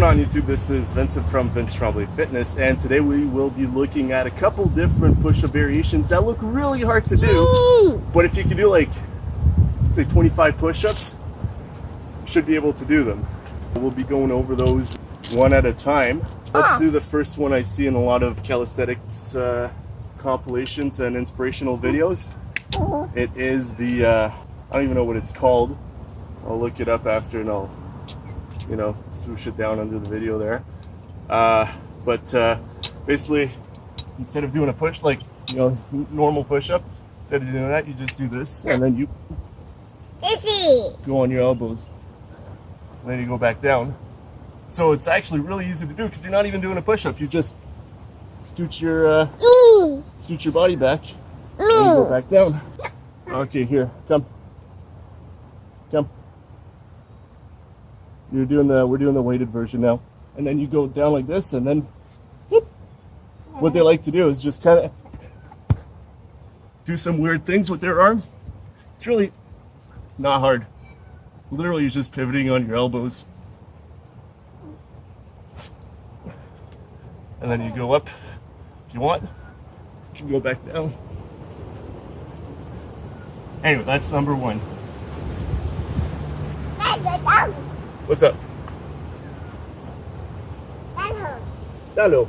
going on YouTube? This is Vincent from Vince Tremblay Fitness, and today we will be looking at a couple different push-up variations that look really hard to do, but if you can do like, say 25 push-ups, you should be able to do them. We'll be going over those one at a time. Let's do the first one I see in a lot of calisthenics compilations and inspirational videos. It is the, I don't even know what it's called. I'll look it up after and I'll, you know, swoosh it down under the video there. But basically, instead of doing a push, like, you know, normal push-up, instead of doing that, you just do this, and then you go on your elbows, and then you go back down. So it's actually really easy to do because you're not even doing a push-up. You just scoot your body back, and you go back down. Okay, here, come. We're doing the weighted version now, and then you go down like this, and then whoop. What they like to do is just kind of do some weird things with their arms. It's really not hard. Literally, you're just pivoting on your elbows, and then you go up. If you want, you can go back down. Anyway, that's number one. What's up? Hello.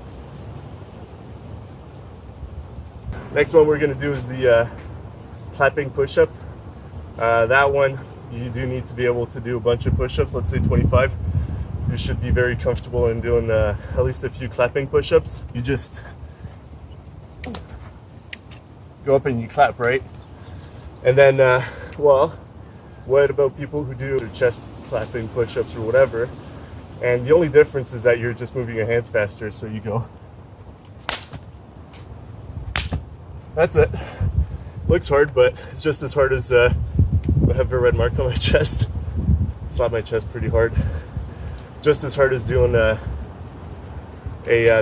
Next one we're going to do is the clapping push-up. That one, you do need to be able to do a bunch of push-ups, let's say 25. You should be very comfortable in doing at least a few clapping push-ups. You just go up and you clap, right? And then, well, what about people who do their chest clapping push-ups or whatever? And the only difference is that you're just moving your hands faster, so you go. That's it. Looks hard, but it's just as hard as I have a red mark on my chest. Slap my chest pretty hard. Just as hard as doing a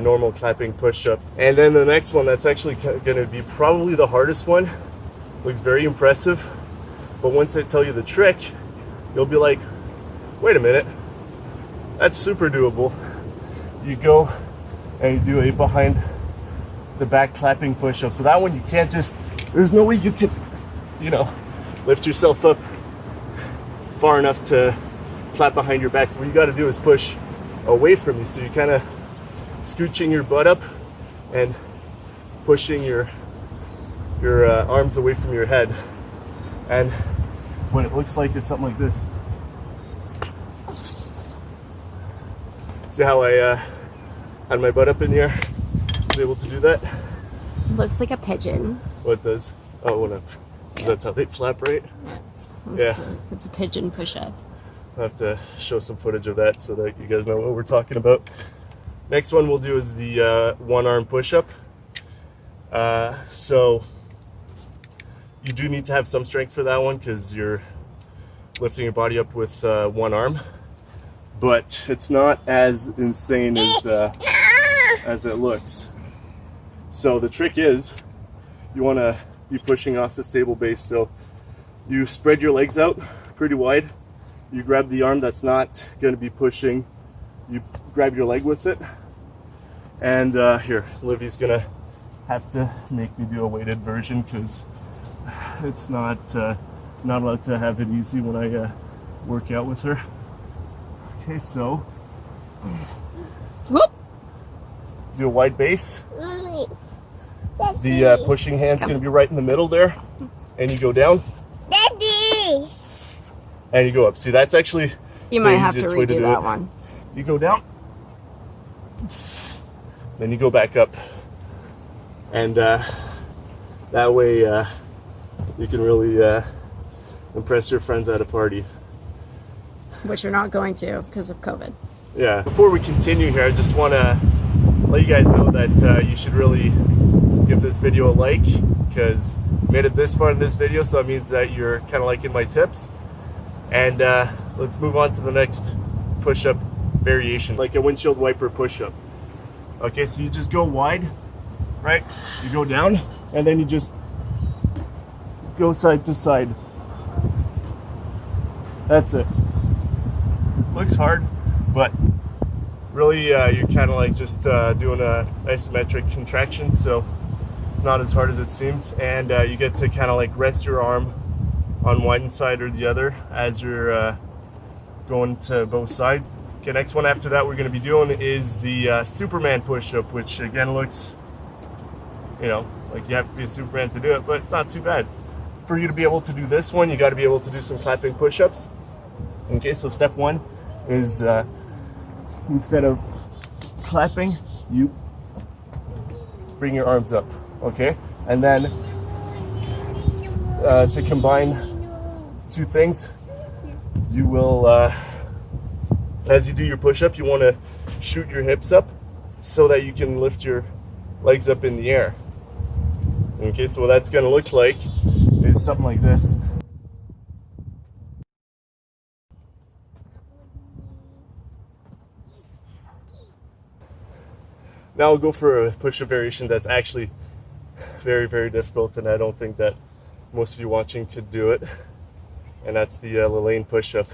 normal clapping push-up. And then the next one, that's actually going to be probably the hardest one. Looks very impressive, but once I tell you the trick, you'll be like, wait a minute, that's super doable. You go and you do a behind the back clapping push-up. So that one you can't just, there's no way you can, you know, lift yourself up far enough to clap behind your back. So what you got to do is push away from you. So you're kind of scooching your butt up and pushing your arms away from your head. And what it looks like is something like this. See how I had my butt up in the air? I was able to do that. Looks like a pigeon. What does? Oh, what up? Because that's how they flap, right? It's a pigeon push-up. I'll have to show some footage of that so that you guys know what we're talking about. Next one we'll do is the one-arm push-up. So you do need to have some strength for that one because you're lifting your body up with one arm, but it's not as insane as it looks. So the trick is you want to be pushing off a stable base. So you spread your legs out pretty wide. You grab the arm that's not going to be pushing. You grab your leg with it. And here, Livy's going to have to make me do a weighted version because it's not allowed to have it easy when I work out with her. Okay, so whoop. Do a wide base. The pushing hand's going to be right in the middle there, and you go down. Daddy. And you go up. See, that's actually you might have to redo that one. You go down, then you go back up, and that way you can really impress your friends at a party. Which you're not going to because of COVID. Yeah. Before we continue here, I just want to let you guys know that you should really give this video a like because I made it this far in this video, so it means that you're kind of liking my tips. And let's move on to the next push-up variation, like a windshield wiper push-up. Okay, so you just go wide, right? You go down, and then you just go side to side. That's it. Looks hard, but really you're kind of like just doing a isometric contraction, so not as hard as it seems, and you get to kind of like rest your arm on one side or the other as you're going to both sides. Okay, next one after that we're going to be doing is the Superman push-up, which again looks, you know, like you have to be a Superman to do it, but it's not too bad. For you to be able to do this one, you got to be able to do some clapping push-ups. Okay, so step one is instead of clapping, you bring your arms up, okay? And then to combine two things, you will, as you do your push-up, you want to shoot your hips up so that you can lift your legs up in the air. Okay, so what that's going to look like is something like this. Now I'll go for a push-up variation that's actually very, very difficult, and I don't think that most of you watching could do it. And that's the Lelaine push-up.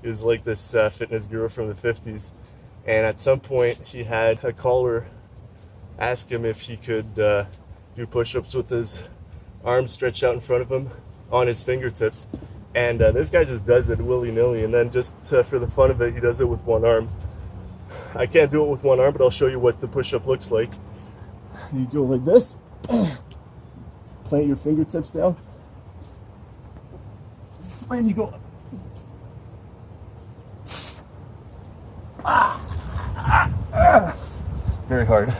He was like this fitness guru from the 50s, and at some point he had a caller ask him if he could do push-ups with his arms stretched out in front of him on his fingertips, and this guy just does it willy-nilly, and then just for the fun of it, he does it with one arm. I can't do it with one arm, but I'll show you what the push-up looks like. You go like this, plant your fingertips down, and you go very hard.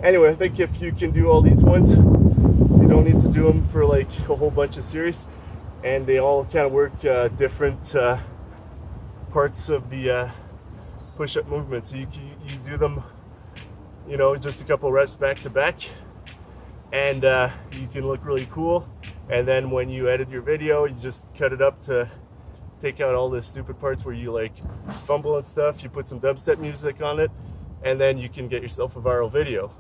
Anyway, I think if you can do all these ones, you don't need to do them for like a whole bunch of series, and they all kind of work different parts of the push-up movement. So you do them, you know, just a couple reps back to back, and you can look really cool. And then when you edit your video, you just cut it up to take out all the stupid parts where you like fumble and stuff. You put some dubstep music on it, and then you can get yourself a viral video.